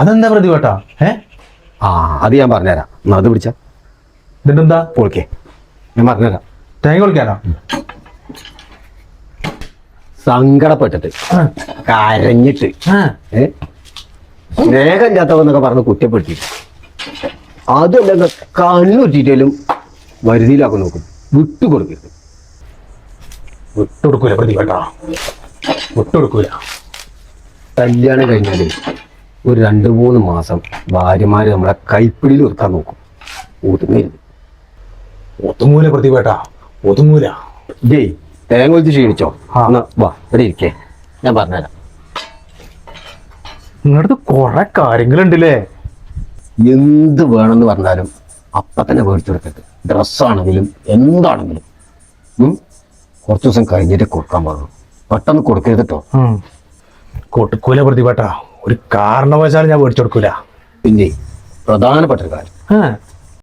അതെന്താ പ്രതിഭട്ടാ? ആ അത് ഞാൻ പറഞ്ഞുതരാം. എന്നാ അത് പിടിച്ച എന്നിട്ടെന്താ? പൊളിക്കേ, ഞാൻ പറഞ്ഞുതരാം. തേങ്ങ വിളിക്കാനോ? സങ്കടപ്പെട്ടിട്ട് കരഞ്ഞിട്ട് സ്നേഹം ഇല്ലാത്തവന്നൊക്കെ പറഞ്ഞ് കുറ്റപ്പെടുത്തി അതല്ല കണ്ണുറ്റിട്ടാലും വരുതിയിലാക്കി നോക്കും. വിട്ടുകൊടുക്കരുത്. വിട്ടുകൊടുക്കൂല പ്രതിഭട്ടാ, വിട്ടുകൊടുക്കൂല. കല്യാണം കഴിഞ്ഞാല് ഒരു 2-3 മാസം ഭാര്യമാര് നമ്മളെ കൈപ്പിടിയിൽ നിർത്താൻ നോക്കും. ഒതുങ്ങരുത്. ഒതുങ്ങൂല പ്രതിഭട്ടാ, ഒതുങ്ങൂല. ജയ് തേങ്ങ ഒഴിച്ച് ക്ഷീണിച്ചോ? എന്നാ വാ ഇവിടെ ഇരിക്കേ, ഞാൻ പറഞ്ഞുതരാം. നിങ്ങളടുത്ത് കൊറേ കാര്യങ്ങളുണ്ടല്ലേ. എന്ത് വേണമെന്ന് പറഞ്ഞാലും അപ്പൊ തന്നെ മേടിച്ചു കൊടുക്കരുത്. ഡ്രസ്സാണെങ്കിലും എന്താണെങ്കിലും കുറച്ച് ദിവസം കഴിഞ്ഞിട്ട് കൊടുക്കാൻ പാടുള്ളൂ. പെട്ടെന്ന് കൊടുക്കരുത് കേട്ടോ. കൊടുക്കൂല പ്രതിഭട്ടാ, ഒരു കാരണവശാലും ഞാൻ മേടിച്ചു കൊടുക്കൂല. പിന്നെ പ്രധാനപ്പെട്ട ഒരു കാര്യം,